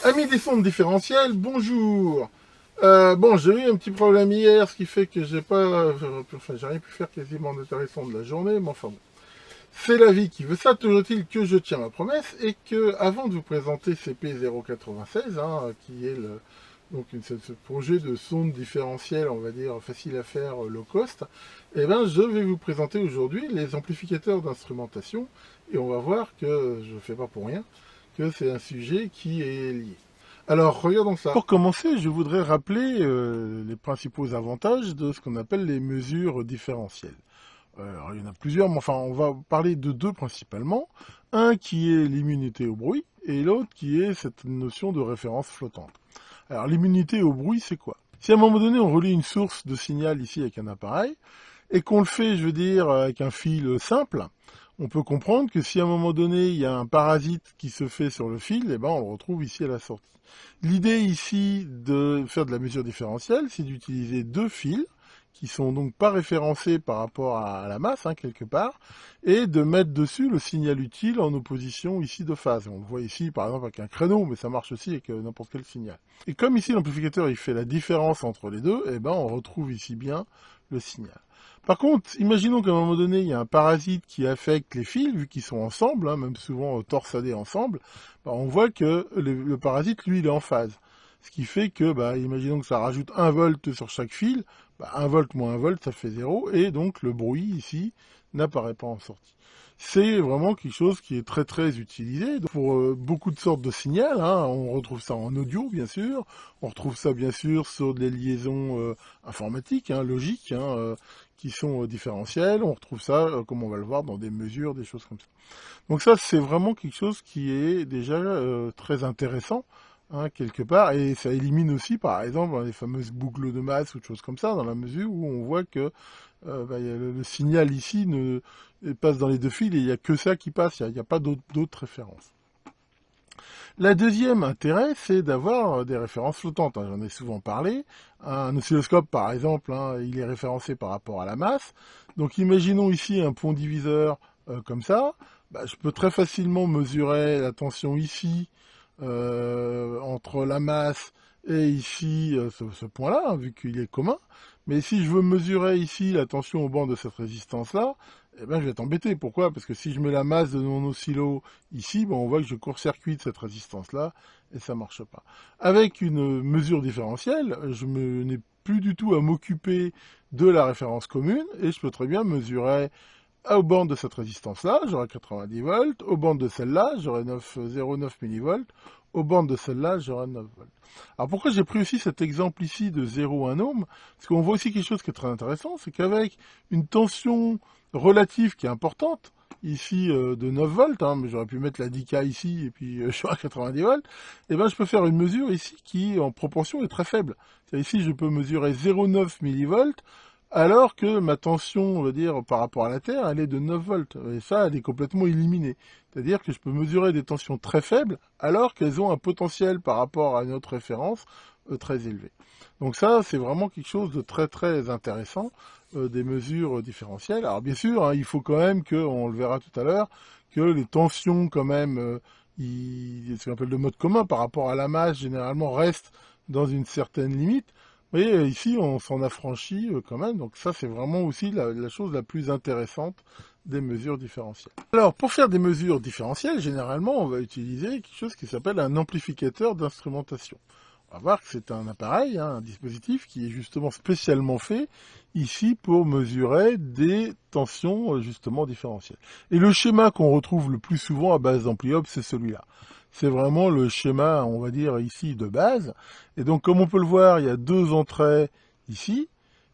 Amis des sondes différentielles, bonjour. Bon, j'ai eu un petit problème hier, ce qui fait que j'ai pas, j'ai rien pu faire quasiment d'intéressant de la journée, mais enfin bon. C'est la vie qui veut ça, toujours est-il que je tiens ma promesse et que, avant de vous présenter CP096, qui est ce projet de sonde différentielle, on va dire, facile à faire, low cost, eh ben, je vais vous présenter aujourd'hui les amplificateurs d'instrumentation et on va voir que je ne fais pas pour rien, que c'est un sujet qui est lié. Alors, regardons ça. Pour commencer, je voudrais rappeler les principaux avantages de ce qu'on appelle les mesures différentielles. Alors, il y en a plusieurs, mais enfin, on va parler de deux principalement. Un qui est l'immunité au bruit, et l'autre qui est cette notion de référence flottante. Alors, l'immunité au bruit, c'est quoi? Si à un moment donné, on relie une source de signal ici avec un appareil, et qu'on le fait, je veux dire, avec un fil simple, on peut comprendre que si à un moment donné, il y a un parasite qui se fait sur le fil, eh ben, on le retrouve ici à la sortie. L'idée ici de faire de la mesure différentielle, c'est d'utiliser deux fils, qui sont donc pas référencés par rapport à la masse, quelque part, et de mettre dessus le signal utile en opposition ici de phase. On le voit ici, par exemple, avec un créneau, mais ça marche aussi avec n'importe quel signal. Et comme ici, l'amplificateur, il fait la différence entre les deux, eh ben, on retrouve ici bien le signal. Par contre, imaginons qu'à un moment donné, il y a un parasite qui affecte les fils, vu qu'ils sont ensemble, même souvent torsadés ensemble, on voit que le parasite, lui, il est en phase. Ce qui fait que, imaginons que ça rajoute 1 volt sur chaque fil, 1 volt moins 1 volt, ça fait 0, et donc le bruit ici n'apparaît pas en sortie. C'est vraiment quelque chose qui est très très utilisé pour beaucoup de sortes de signaux. On retrouve ça en audio, bien sûr. On retrouve ça, bien sûr, sur des liaisons informatiques, logiques, qui sont différentielles. On retrouve ça, comme on va le voir, dans des mesures, des choses comme ça. Donc ça, c'est vraiment quelque chose qui est déjà très intéressant, quelque part, et ça élimine aussi, par exemple, les fameuses boucles de masse ou de choses comme ça, dans la mesure où on voit que le signal ici passe dans les deux fils et il n'y a que ça qui passe, il n'y a pas d'autres références. La deuxième intérêt, c'est d'avoir des références flottantes. J'en ai souvent parlé. Un oscilloscope, par exemple, il est référencé par rapport à la masse. Donc imaginons ici un pont diviseur comme ça. Je peux très facilement mesurer la tension ici entre la masse et ici ce point-là, vu qu'il est commun. Mais si je veux mesurer ici la tension au bord de cette résistance-là, eh ben, je vais être embêté. Pourquoi? Parce que si je mets la masse de mon oscillo ici, on voit que je court-circuite cette résistance-là et ça marche pas. Avec une mesure différentielle, je n'ai plus du tout à m'occuper de la référence commune et je peux très bien mesurer aux bornes de cette résistance-là, j'aurai 90 volts. Aux bornes de celle-là, j'aurai 0,9 millivolts. Aux bornes de celle-là, j'aurai 9 volts. Alors pourquoi j'ai pris aussi cet exemple ici de 0,1 ohm? Parce qu'on voit aussi quelque chose qui est très intéressant, c'est qu'avec une tension relative qui est importante, ici de 9 volts, mais j'aurais pu mettre la 10K ici et puis j'aurai 90 volts, et ben je peux faire une mesure ici qui en proportion est très faible. Ici je peux mesurer 0,9 millivolts, alors que ma tension, on va dire, par rapport à la Terre, elle est de 9 volts. Et ça, elle est complètement éliminée. C'est-à-dire que je peux mesurer des tensions très faibles, alors qu'elles ont un potentiel par rapport à une autre référence très élevé. Donc ça, c'est vraiment quelque chose de très très intéressant, des mesures différentielles. Alors bien sûr, il faut quand même que, on le verra tout à l'heure, que les tensions quand même, ce qu'on appelle le mode commun par rapport à la masse, généralement restent dans une certaine limite. Vous voyez, ici, on s'en affranchit quand même, donc ça, c'est vraiment aussi la chose la plus intéressante des mesures différentielles. Alors, pour faire des mesures différentielles, généralement, on va utiliser quelque chose qui s'appelle un amplificateur d'instrumentation. On va voir que c'est un appareil, un dispositif qui est justement spécialement fait ici pour mesurer des tensions justement différentielles. Et le schéma qu'on retrouve le plus souvent à base d'ampli-op, c'est celui-là. C'est vraiment le schéma, on va dire, ici de base. Et donc, comme on peut le voir, il y a deux entrées ici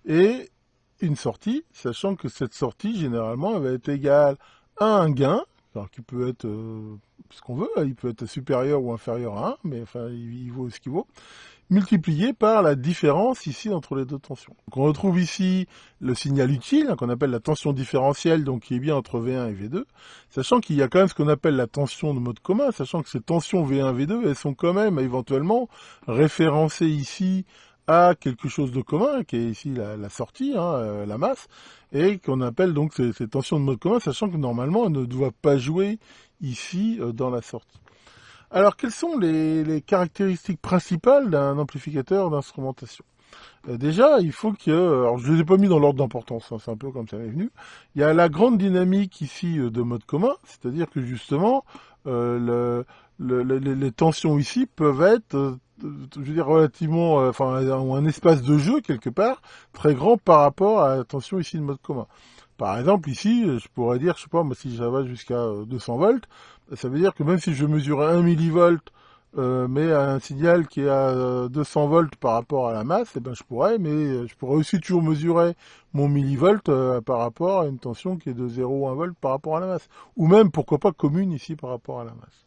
et une sortie, sachant que cette sortie, généralement, elle va être égale à un gain, alors qui peut être ce qu'on veut, il peut être supérieur ou inférieur à 1, mais enfin, il vaut ce qu'il vaut, multiplié par la différence ici entre les deux tensions. Donc on retrouve ici le signal utile, qu'on appelle la tension différentielle, donc qui est bien entre V1 et V2, sachant qu'il y a quand même ce qu'on appelle la tension de mode commun, sachant que ces tensions V1 et V2, elles sont quand même éventuellement référencées ici à quelque chose de commun, qui est ici la sortie, la masse, et qu'on appelle donc ces tensions de mode commun, sachant que normalement elles ne doivent pas jouer ici dans la sortie. Alors, quelles sont les caractéristiques principales d'un amplificateur d'instrumentation? Déjà, il faut que... Alors, je ne les ai pas mis dans l'ordre d'importance, hein, c'est un peu comme ça m'est venu. Il y a la grande dynamique ici de mode commun, c'est-à-dire que justement, les tensions ici peuvent être, je veux dire, relativement... enfin, un espace de jeu, quelque part, très grand par rapport à la tension ici de mode commun. Par exemple, ici, je pourrais dire, je sais pas, moi, si ça va jusqu'à 200 volts, ça veut dire que même si je mesurais 1 millivolt, mais un signal qui est à 200 volts par rapport à la masse, eh ben je pourrais, mais je pourrais aussi toujours mesurer mon millivolt par rapport à une tension qui est de 0,1 volt par rapport à la masse. Ou même, pourquoi pas, commune ici par rapport à la masse.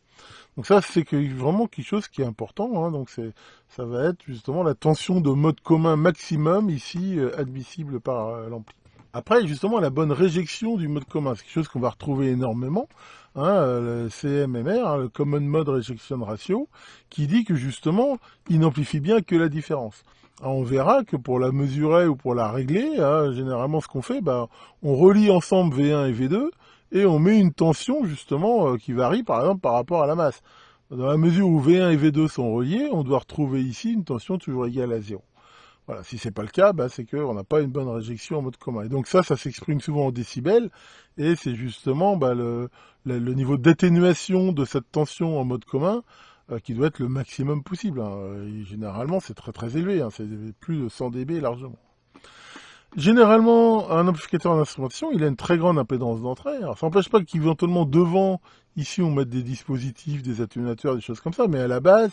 Donc ça, c'est vraiment quelque chose qui est important, hein. Donc ça va être justement la tension de mode commun maximum ici, admissible par l'ampli. Après, justement, la bonne réjection du mode commun, c'est quelque chose qu'on va retrouver énormément, hein, le CMMR, hein, le Common Mode Rejection Ratio, qui dit que justement, il n'amplifie bien que la différence. Alors, on verra que pour la mesurer ou pour la régler, hein, généralement ce qu'on fait, bah, on relie ensemble V1 et V2, et on met une tension justement qui varie par exemple par rapport à la masse. Dans la mesure où V1 et V2 sont reliés, on doit retrouver ici une tension toujours égale à 0. Voilà, si c'est pas le cas, bah, c'est qu'on n'a pas une bonne réjection en mode commun. Et donc ça s'exprime souvent en décibels, et c'est justement bah, le niveau d'atténuation de cette tension en mode commun qui doit être le maximum possible, hein. Et généralement, c'est très très élevé, hein, c'est plus de 100 dB largement. Généralement, un amplificateur d'instrumentation, il a une très grande impédance d'entrée. Alors, ça n'empêche pas qu'éventuellement devant, ici, on mette des dispositifs, des atténuteurs, des choses comme ça, mais à la base,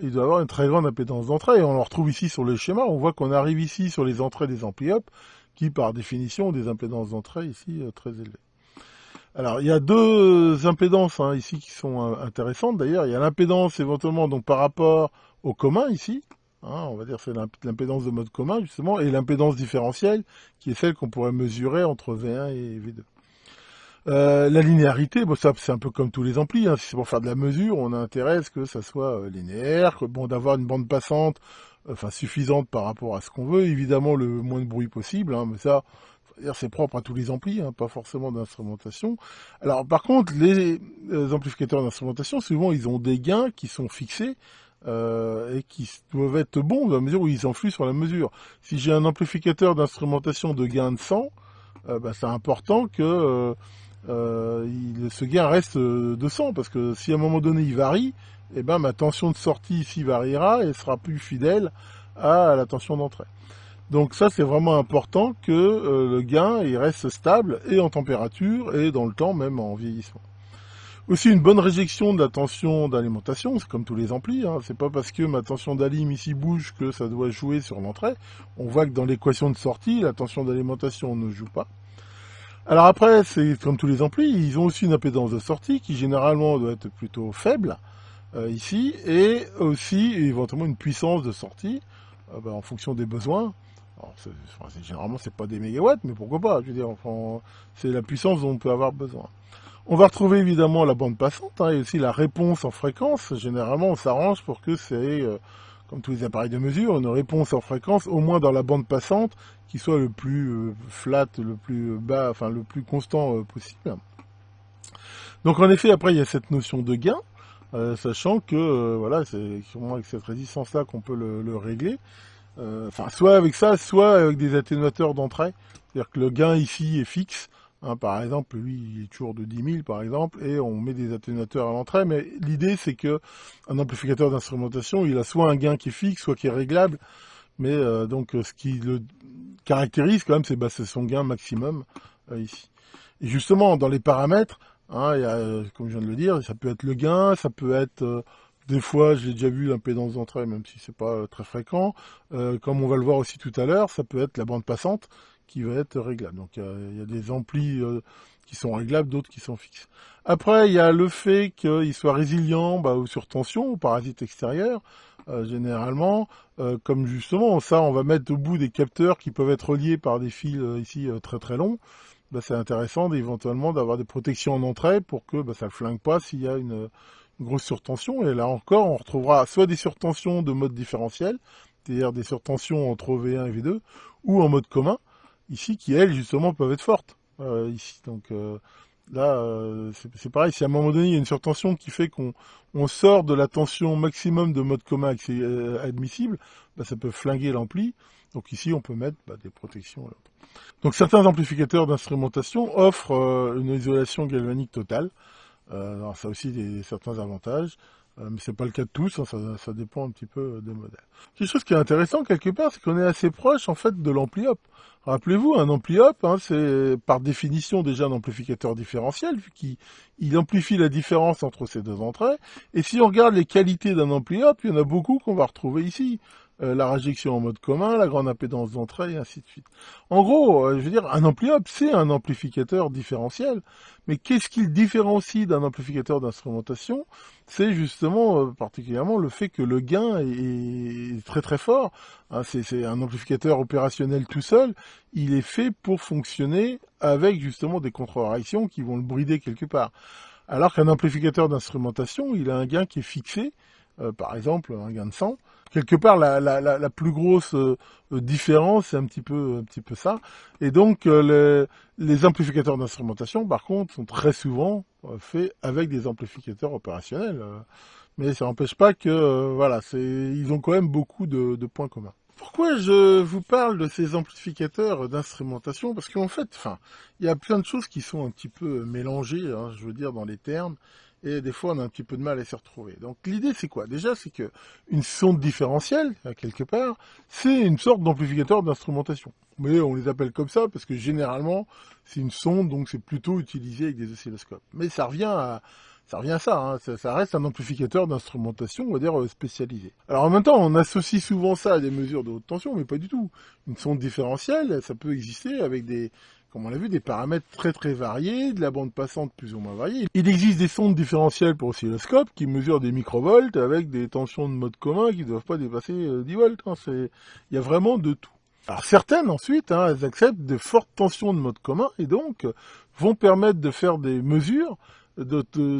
il doit avoir une très grande impédance d'entrée. Et on le retrouve ici sur les schémas. On voit qu'on arrive ici sur les entrées des amplis up, qui, par définition, ont des impédances d'entrée ici très élevées. Alors, il y a deux impédances hein, ici qui sont intéressantes. D'ailleurs, il y a l'impédance éventuellement donc par rapport au commun ici. Hein, on va dire c'est l'impédance de mode commun justement, et l'impédance différentielle qui est celle qu'on pourrait mesurer entre V1 et V2. La linéarité, bon, ça c'est un peu comme tous les amplis, hein. Si c'est pour faire de la mesure, on a intérêt à ce que ça soit linéaire, que, bon, d'avoir une bande passante enfin suffisante par rapport à ce qu'on veut, évidemment le moins de bruit possible, hein, mais ça c'est propre à tous les amplis, hein, pas forcément d'instrumentation. Alors par contre, les amplificateurs d'instrumentation, souvent ils ont des gains qui sont fixés et qui doivent être bons dans la mesure où ils influent sur la mesure. Si j'ai un amplificateur d'instrumentation de gain de 100, bah, c'est important que ce gain reste de 100, parce que si à un moment donné il varie, eh ben, ma tension de sortie ici variera et sera plus fidèle à la tension d'entrée. Donc ça, c'est vraiment important que le gain il reste stable et en température et dans le temps, même en vieillissement. Aussi une bonne réjection de la tension d'alimentation, c'est comme tous les amplis, hein. C'est pas parce que ma tension d'alim ici bouge que ça doit jouer sur l'entrée. On voit que dans l'équation de sortie, la tension d'alimentation ne joue pas. Alors après, c'est comme tous les amplis, ils ont aussi une impédance de sortie qui généralement doit être plutôt faible ici, et aussi éventuellement une puissance de sortie bah, en fonction des besoins. Alors, généralement, c'est pas des mégawatts, mais pourquoi pas, je veux dire, enfin, c'est la puissance dont on peut avoir besoin. On va retrouver évidemment la bande passante hein, et aussi la réponse en fréquence. Généralement, on s'arrange pour que c'est, comme tous les appareils de mesure, une réponse en fréquence, au moins dans la bande passante, qui soit le plus flat, le plus bas, enfin le plus constant possible. Donc en effet, après, il y a cette notion de gain, sachant que voilà, c'est sûrement avec cette résistance-là qu'on peut le régler. Enfin, soit avec ça, soit avec des atténuateurs d'entrée. C'est-à-dire que le gain ici est fixe. Hein, par exemple, lui, il est toujours de 10 000, par exemple, et on met des atténuateurs à l'entrée. Mais l'idée, c'est que un amplificateur d'instrumentation, il a soit un gain qui est fixe, soit qui est réglable. Mais donc, ce qui le caractérise quand même, c'est son gain maximum ici. Et justement, dans les paramètres, hein, il y a, comme je viens de le dire, ça peut être le gain, ça peut être des fois, j'ai déjà vu l'impédance d'entrée, même si c'est pas très fréquent. Comme on va le voir aussi tout à l'heure, ça peut être la bande passante qui va être réglable. Donc il y a des amplis qui sont réglables, d'autres qui sont fixes. Après, il y a le fait qu'il soit résilient bah, aux surtensions, aux parasites extérieurs. Généralement, comme justement, ça, on va mettre au bout des capteurs qui peuvent être reliés par des fils ici très très longs. Bah, c'est intéressant éventuellement d'avoir des protections en entrée pour que bah, ça ne flingue pas s'il y a une grosse surtension. Et là encore, on retrouvera soit des surtensions de mode différentiel, c'est-à-dire des surtensions entre V1 et V2, ou en mode commun, ici, qui elles, justement, peuvent être fortes. Ici, donc, Là, c'est pareil, si à un moment donné il y a une surtension qui fait qu'on sort de la tension maximum de mode commun admissible, bah, ça peut flinguer l'ampli. Donc ici, on peut mettre des protections. Donc certains amplificateurs d'instrumentation offrent une isolation galvanique totale. Alors ça a aussi certains avantages, mais c'est pas le cas de tous, hein, ça dépend un petit peu des modèles. Quelque chose qui est intéressant quelque part, c'est qu'on est assez proche en fait de l'ampli op. Rappelez-vous, un ampli op, hein, c'est par définition déjà un amplificateur différentiel, vu qu'il amplifie la différence entre ces deux entrées. Et si on regarde les qualités d'un ampli op, il y en a beaucoup qu'on va retrouver ici. La réjection en mode commun, la grande impédance d'entrée, et ainsi de suite. En gros, je veux dire, un ampli op, c'est un amplificateur différentiel. Mais qu'est-ce qui le différencie d'un amplificateur d'instrumentation? C'est justement, particulièrement, le fait que le gain est très très fort. Hein, c'est un amplificateur opérationnel tout seul. Il est fait pour fonctionner avec justement des contre-réactions qui vont le brider quelque part. Alors qu'un amplificateur d'instrumentation, il a un gain qui est fixé, par exemple un gain de 100. Quelque part, la plus grosse différence, c'est un petit peu ça. Et donc, les amplificateurs d'instrumentation, par contre, sont très souvent faits avec des amplificateurs opérationnels. Mais ça n'empêche pas que, voilà, ils ont quand même beaucoup de points communs. Pourquoi je vous parle de ces amplificateurs d'instrumentation? Parce qu'en fait, il y a plein de choses qui sont un petit peu mélangées, hein, je veux dire, dans les termes. Et des fois, on a un petit peu de mal à s'y retrouver. Donc, l'idée, c'est quoi? Déjà, c'est que une sonde différentielle, quelque part, c'est une sorte d'amplificateur d'instrumentation. Mais on les appelle comme ça parce que généralement, c'est une sonde, donc c'est plutôt utilisé avec des oscilloscopes. Mais ça revient à ça, hein. Ça reste un amplificateur d'instrumentation, on va dire, spécialisé. Alors en même temps, on associe souvent ça à des mesures de haute tension, mais pas du tout. Une sonde différentielle, ça peut exister avec comme on l'a vu, des paramètres très très variés, de la bande passante plus ou moins variée. Il existe des sondes différentielles pour oscilloscope qui mesurent des microvolts avec des tensions de mode commun qui ne doivent pas dépasser 10 volts. Hein. Il y a vraiment de tout. Alors certaines ensuite, hein, elles acceptent de fortes tensions de mode commun et donc vont permettre de faire des mesures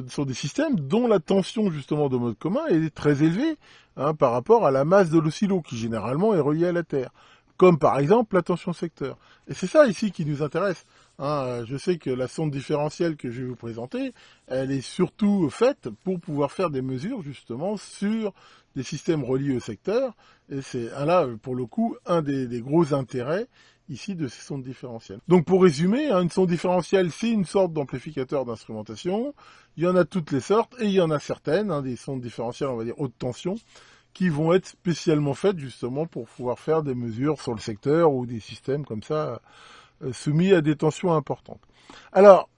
sur des systèmes dont la tension justement de mode commun est très élevée, hein, par rapport à la masse de l'oscillo qui généralement est reliée à la Terre. Comme par exemple la tension secteur. Et c'est ça ici qui nous intéresse. Hein, je sais que la sonde différentielle que je vais vous présenter, elle est surtout faite pour pouvoir faire des mesures justement sur des systèmes reliés au secteur. Et c'est là, pour le coup, un des gros intérêts ici de ces sondes différentielles. Donc pour résumer, hein, une sonde différentielle, c'est une sorte d'amplificateur d'instrumentation. Il y en a toutes les sortes et il y en a certaines, hein, des sondes différentielles, on va dire haute tension, qui vont être spécialement faites justement pour pouvoir faire des mesures sur le secteur ou des systèmes comme ça soumis à des tensions importantes. Alors,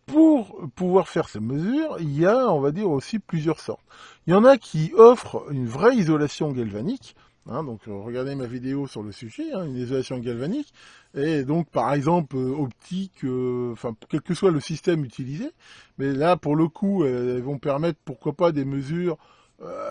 pour pouvoir faire ces mesures, il y a, on va dire, aussi plusieurs sortes. Il y en a qui offrent une vraie isolation galvanique. Hein, donc regardez ma vidéo sur le sujet, hein, une isolation galvanique, et donc par exemple optique, quel que soit le système utilisé, mais là pour le coup elles vont permettre pourquoi pas des mesures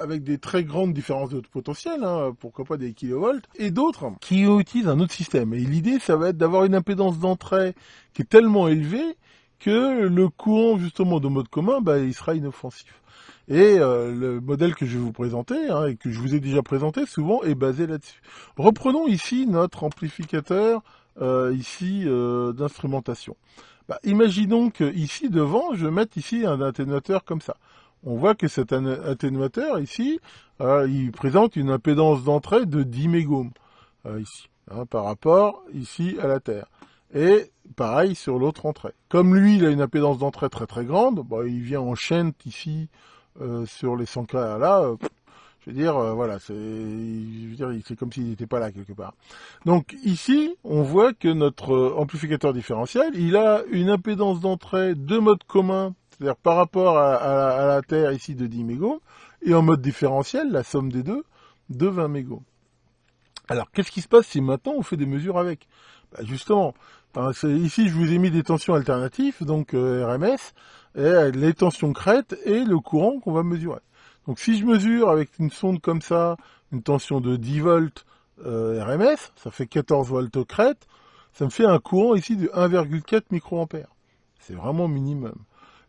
avec des très grandes différences de potentiel, hein, pourquoi pas des kilovolts, et d'autres qui utilisent un autre système. Et l'idée, ça va être d'avoir une impédance d'entrée qui est tellement élevée que le courant, justement, de mode commun, il sera inoffensif. Et le modèle que je vais vous présenter, hein, et que je vous ai déjà présenté, souvent est basé là-dessus. Reprenons ici notre amplificateur d'instrumentation. Imaginons que ici, devant, je mette ici un atténuateur comme ça. On voit que cet atténuateur ici, il présente une impédance d'entrée de 10 mégohms ici, hein, par rapport ici à la Terre. Et pareil sur l'autre entrée. Comme lui, il a une impédance d'entrée très très grande, il vient en chaîne ici sur les 100 K là. Je veux dire, voilà, c'est comme s'il n'était pas là quelque part. Donc ici, on voit que notre amplificateur différentiel, il a une impédance d'entrée de mode commun, c'est-à-dire par rapport à la Terre ici de 10 mégohms, et en mode différentiel, la somme des deux, de 20 mégohms. Alors, qu'est-ce qui se passe si maintenant on fait des mesures avec? Justement, ici je vous ai mis des tensions alternatives, donc RMS, et les tensions crête et le courant qu'on va mesurer. Donc si je mesure avec une sonde comme ça, une tension de 10 volts RMS, ça fait 14 volts crête, ça me fait un courant ici de 1,4 microampères. C'est vraiment minimum.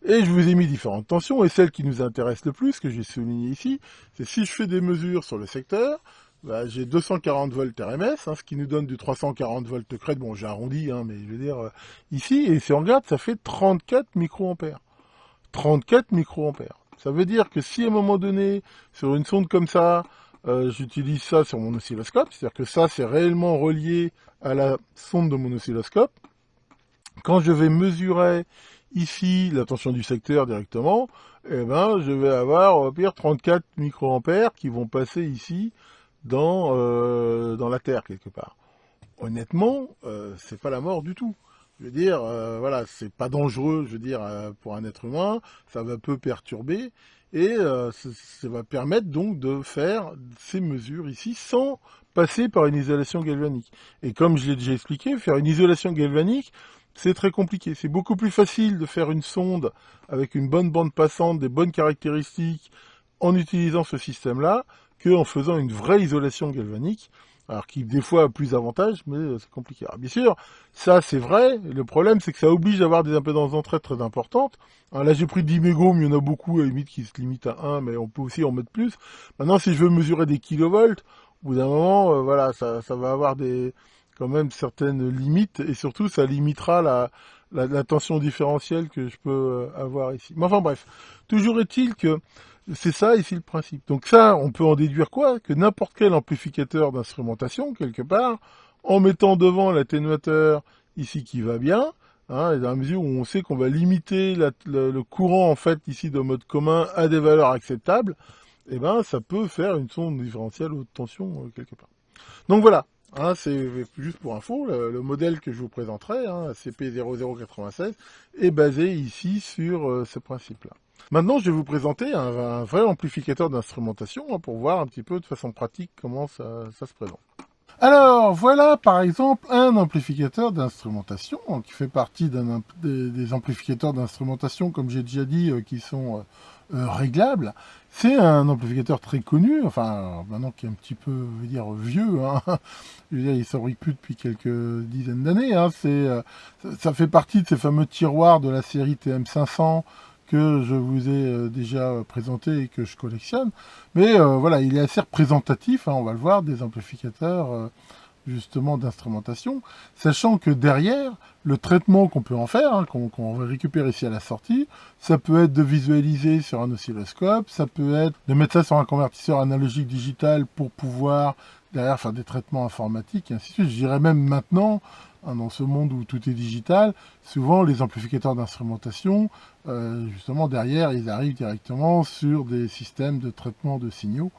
Et je vous ai mis différentes tensions, et celle qui nous intéresse le plus, que j'ai souligné ici, c'est si je fais des mesures sur le secteur, bah, j'ai 240 volts RMS, hein, ce qui nous donne du 340 volts crête. Bon, j'ai arrondi, hein, mais je veux dire, ici, et si on regarde, ça fait 34 microampères. 34 microampères. Ça veut dire que si à un moment donné, sur une sonde comme ça, j'utilise ça sur mon oscilloscope, c'est-à-dire que ça, c'est réellement relié à la sonde de mon oscilloscope, quand je vais mesurer ici la tension du secteur directement, eh ben, je vais avoir au pire 34 microampères qui vont passer ici dans la Terre quelque part. Honnêtement, c'est pas la mort du tout. Je veux dire, voilà, c'est pas dangereux, je veux dire, pour un être humain, ça va peu perturber, et ça va permettre donc de faire ces mesures ici sans passer par une isolation galvanique. Et comme je l'ai déjà expliqué, faire une isolation galvanique, c'est très compliqué. C'est beaucoup plus facile de faire une sonde avec une bonne bande passante, des bonnes caractéristiques, en utilisant ce système-là, qu'en faisant une vraie isolation galvanique. Alors qui des fois a plus d'avantages, mais c'est compliqué. Alors bien sûr, ça c'est vrai, le problème c'est que ça oblige à avoir des impédances d'entrée très importantes. Alors là j'ai pris 10 mégohms, il y en a beaucoup à la limite qui se limitent à 1, mais on peut aussi en mettre plus. Maintenant si je veux mesurer des kilovolts, au bout d'un moment, voilà, ça va avoir quand même certaines limites, et surtout ça limitera la tension différentielle que je peux avoir ici. Mais enfin bref, toujours est-il que c'est ça ici le principe. Donc ça, on peut en déduire quoi? Que n'importe quel amplificateur d'instrumentation, quelque part, en mettant devant l'atténuateur ici qui va bien, hein, et dans la mesure où on sait qu'on va limiter le courant en fait ici de mode commun à des valeurs acceptables, eh ben ça peut faire une sonde différentielle haute tension quelque part. Donc voilà. Hein, c'est juste pour info, le modèle que je vous présenterai, hein, CP0096, est basé ici sur ce principe-là. Maintenant, je vais vous présenter un vrai amplificateur d'instrumentation hein, pour voir un petit peu de façon pratique comment ça se présente. Alors, voilà par exemple un amplificateur d'instrumentation qui fait partie des amplificateurs d'instrumentation, comme j'ai déjà dit, qui sont réglables. C'est un amplificateur très connu, enfin maintenant qui est un petit peu, je veux dire, vieux. Hein. Je veux dire, il ne fabrique plus depuis quelques dizaines d'années. Hein. Ça fait partie de ces fameux tiroirs de la série TM500 que je vous ai déjà présenté et que je collectionne. Mais voilà, il est assez représentatif, hein, on va le voir, des amplificateurs justement d'instrumentation, sachant que derrière, le traitement qu'on peut en faire, hein, qu'on va récupérer ici à la sortie, ça peut être de visualiser sur un oscilloscope, ça peut être de mettre ça sur un convertisseur analogique digital pour pouvoir derrière faire des traitements informatiques, et ainsi de suite. Je dirais même maintenant, hein, dans ce monde où tout est digital, souvent les amplificateurs d'instrumentation, justement derrière, ils arrivent directement sur des systèmes de traitement de signaux,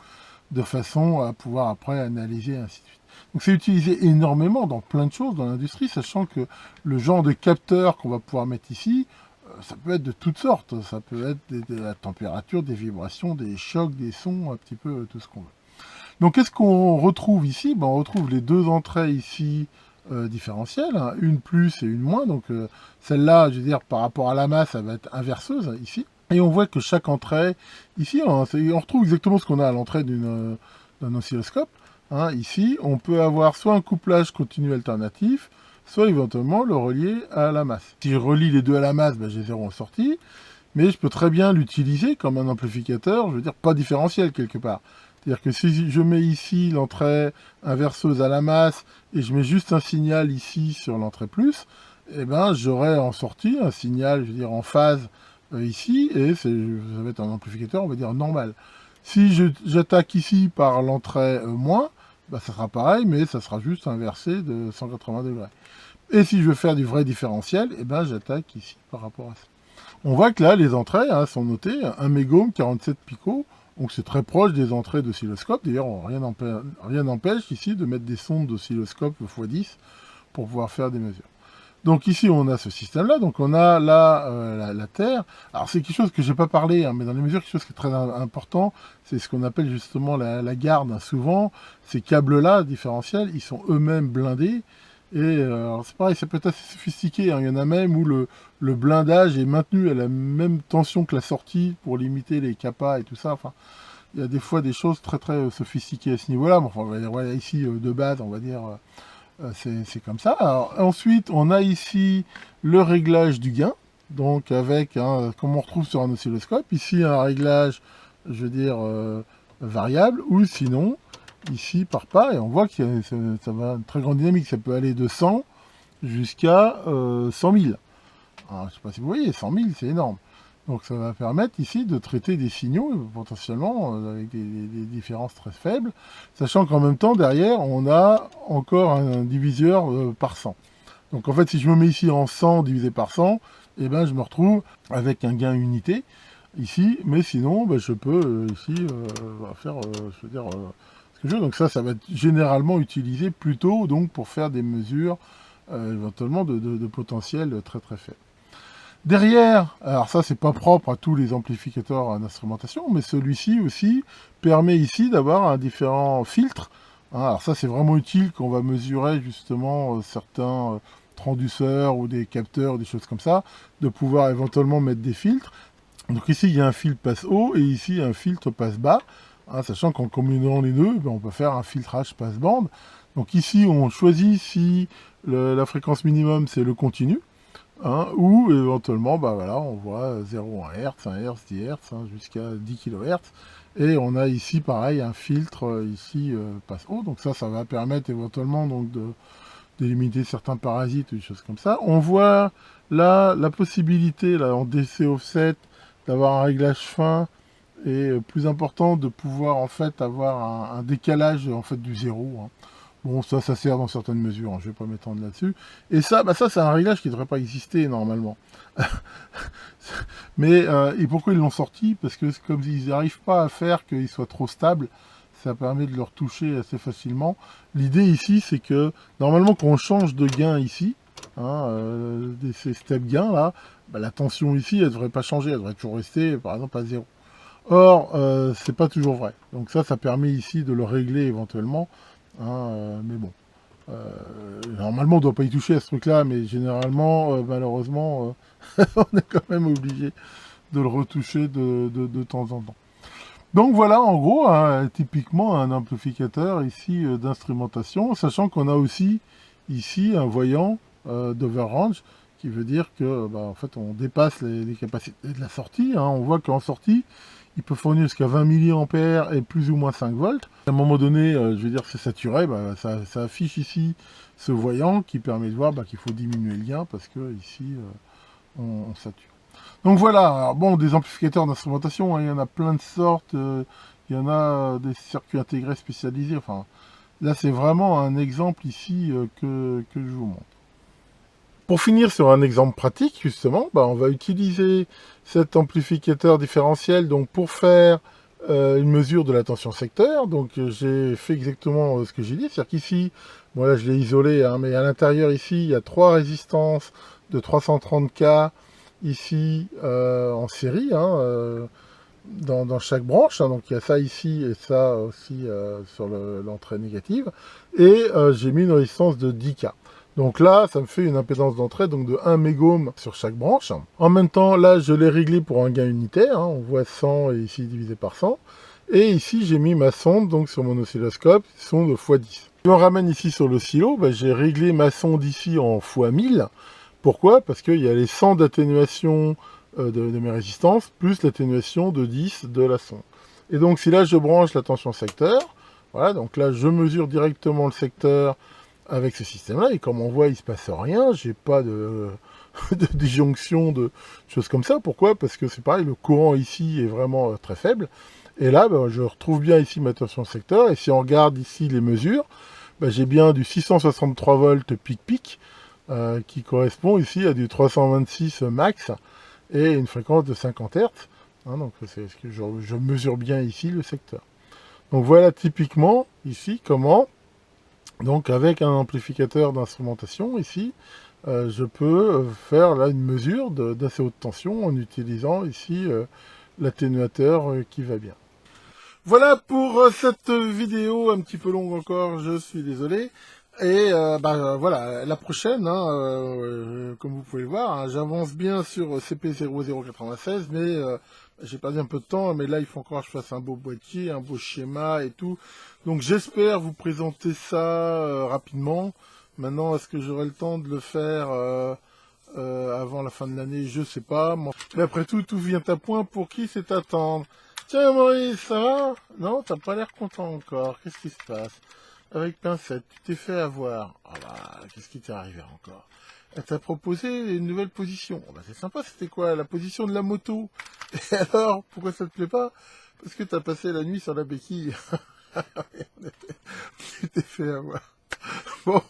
de façon à pouvoir après analyser, et ainsi de suite. Donc c'est utilisé énormément dans plein de choses dans l'industrie, sachant que le genre de capteur qu'on va pouvoir mettre ici, ça peut être de toutes sortes. Ça peut être de la température, des vibrations, des chocs, des sons, un petit peu tout ce qu'on veut. Donc qu'est-ce qu'on retrouve ici? On retrouve les deux entrées ici différentielles, hein, une plus et une moins. Donc celle-là, je veux dire, par rapport à la masse, elle va être inverseuse ici. Et on voit que chaque entrée, ici, on retrouve exactement ce qu'on a à l'entrée d'un oscilloscope. Hein, ici, on peut avoir soit un couplage continu alternatif, soit éventuellement le relier à la masse. Si je relie les deux à la masse, j'ai 0 en sortie, mais je peux très bien l'utiliser comme un amplificateur, je veux dire pas différentiel quelque part. C'est-à-dire que si je mets ici l'entrée inverseuse à la masse, et je mets juste un signal ici sur l'entrée plus, eh ben j'aurai en sortie un signal, je veux dire en phase ici, et ça va être un amplificateur, on va dire normal. Si j'attaque ici par l'entrée moins, ça sera pareil, mais ça sera juste inversé de 180 degrés. Et si je veux faire du vrai différentiel, j'attaque ici par rapport à ça. On voit que là, les entrées sont notées, 1 mégohm, 47 picots, donc c'est très proche des entrées d'oscilloscope. D'ailleurs, rien n'empêche ici de mettre des sondes d'oscilloscope x10 pour pouvoir faire des mesures. Donc ici, on a ce système-là, donc on a là la Terre. Alors c'est quelque chose que je n'ai pas parlé, hein, mais dans les mesures, quelque chose qui est très important, c'est ce qu'on appelle justement la garde. Hein. Souvent, ces câbles-là, différentiels, ils sont eux-mêmes blindés. Et c'est pareil, c'est peut-être assez sophistiqué. Hein. Il y en a même où le blindage est maintenu à la même tension que la sortie pour limiter les capas et tout ça. Enfin, il y a des fois des choses très très sophistiquées à ce niveau-là. Mais enfin, on va dire, voilà, ici, de base, on va dire... c'est comme ça. Alors, ensuite, on a ici le réglage du gain, donc avec, comme on retrouve sur un oscilloscope, ici un réglage, je veux dire, variable, ou sinon, ici par pas, et on voit que ça va une très grande dynamique, ça peut aller de 100 jusqu'à 100 000. Alors, je ne sais pas si vous voyez, 100 000 c'est énorme. Donc ça va permettre ici de traiter des signaux potentiellement avec des différences très faibles, sachant qu'en même temps derrière on a encore un diviseur par 100. Donc en fait si je me mets ici en 100 divisé par 100, eh ben, je me retrouve avec un gain unité ici, mais sinon ben, je peux ici faire je veux dire, ce que je veux. Donc ça va être généralement utilisé plutôt donc, pour faire des mesures éventuellement de potentiel très très faible. Derrière, alors ça c'est pas propre à tous les amplificateurs d'instrumentation, mais celui-ci aussi permet ici d'avoir un différent filtre. Alors ça c'est vraiment utile quand on va mesurer justement certains transduceurs ou des capteurs, ou des choses comme ça, de pouvoir éventuellement mettre des filtres. Donc ici il y a un filtre passe haut et ici il y a un filtre passe bas, sachant qu'en combinant les deux, on peut faire un filtrage passe bande. Donc ici on choisit si la fréquence minimum c'est le continu. Ou éventuellement, bah voilà, on voit 0,1 Hz, 1 Hz, 10 Hz, jusqu'à 10 kHz. Et on a ici, pareil, un filtre, ici, passe haut. Donc ça va permettre éventuellement donc, d'éliminer certains parasites ou des choses comme ça. On voit là la possibilité, là, en DC offset, d'avoir un réglage fin et plus important de pouvoir en fait avoir un décalage en fait du zéro. Bon, ça sert dans certaines mesures, je ne vais pas m'étendre là-dessus. Et ça, c'est un réglage qui ne devrait pas exister normalement. Mais et pourquoi ils l'ont sorti? Parce que comme ils n'arrivent pas à faire qu'il soit trop stable, ça permet de le retoucher assez facilement. L'idée ici, c'est que normalement, quand on change de gain ici, ces step gains là, la tension ici, elle ne devrait pas changer, elle devrait toujours rester, par exemple, à 0. Or, c'est pas toujours vrai. Donc ça permet ici de le régler éventuellement. Mais bon, normalement on ne doit pas y toucher à ce truc là, mais généralement malheureusement on est quand même obligé de le retoucher de temps en temps. Donc voilà en gros typiquement un amplificateur ici d'instrumentation, sachant qu'on a aussi ici un voyant d'overrange qui veut dire que en fait on dépasse les capacités de la sortie. On voit qu'en sortie il peut fournir jusqu'à 20 mA et plus ou moins 5 volts. À un moment donné, je veux dire, c'est saturé, ça affiche ici ce voyant qui permet de voir qu'il faut diminuer le gain parce que ici, on sature. Donc voilà, alors bon, des amplificateurs d'instrumentation, il y en a plein de sortes, il y en a des circuits intégrés spécialisés, enfin, là c'est vraiment un exemple ici que je vous montre. Pour finir sur un exemple pratique, justement, on va utiliser cet amplificateur différentiel donc, pour faire une mesure de la tension secteur. Donc j'ai fait exactement ce que j'ai dit, c'est-à-dire qu'ici, bon là je l'ai isolé, mais à l'intérieur ici, il y a 3 résistances de 330K ici en série, dans chaque branche. Donc il y a ça ici et ça aussi sur l'entrée négative. Et j'ai mis une résistance de 10K. Donc là, ça me fait une impédance d'entrée donc de 1 mégohm sur chaque branche. En même temps, là, je l'ai réglé pour un gain unitaire. On voit 100 et ici divisé par 100. Et ici, j'ai mis ma sonde donc sur mon oscilloscope, sonde x10. Si on ramène ici sur l'oscillo, j'ai réglé ma sonde ici en x1000. Pourquoi? Parce qu'il y a les 100 d'atténuation de mes résistances, plus l'atténuation de 10 de la sonde. Et donc, si là, je branche la tension secteur, voilà, donc là, je mesure directement le secteur avec ce système-là, et comme on voit, il ne se passe rien, j'ai pas de disjonction, de choses comme ça. Pourquoi? Parce que c'est pareil, le courant ici est vraiment très faible, et là, je retrouve bien ici ma tension secteur, et si on regarde ici les mesures, j'ai bien du 663 volts pic-pic, qui correspond ici à du 326 max, et une fréquence de 50 Hz, donc c'est ce que je mesure bien ici le secteur. Donc voilà typiquement ici comment, donc avec un amplificateur d'instrumentation ici, je peux faire là une mesure d'assez haute tension en utilisant ici l'atténuateur qui va bien. Voilà pour cette vidéo un petit peu longue encore, je suis désolé. Et voilà, la prochaine, comme vous pouvez le voir, j'avance bien sur CP0096, mais j'ai perdu un peu de temps, mais là il faut encore que je fasse un beau boîtier, un beau schéma et tout. Donc j'espère vous présenter ça rapidement. Maintenant, est-ce que j'aurai le temps de le faire avant la fin de l'année? Je sais pas. Mais après tout, tout vient à point pour qui sait attendre. Tiens Maurice, ça va? Non, t'as pas l'air content encore. Qu'est-ce qui se passe? Avec Pincette, tu t'es fait avoir. Ah bah, qu'est-ce qui t'est arrivé encore? Elle t'a proposé une nouvelle position. Ah bah, c'est sympa, c'était quoi? La position de la moto. Et alors, pourquoi ça te plaît pas? Parce que t'as passé la nuit sur la béquille. Tu t'es fait avoir. Bon,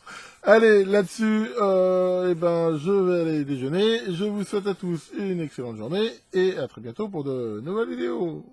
allez, là-dessus, eh ben, je vais aller déjeuner. Je vous souhaite à tous une excellente journée et à très bientôt pour de nouvelles vidéos.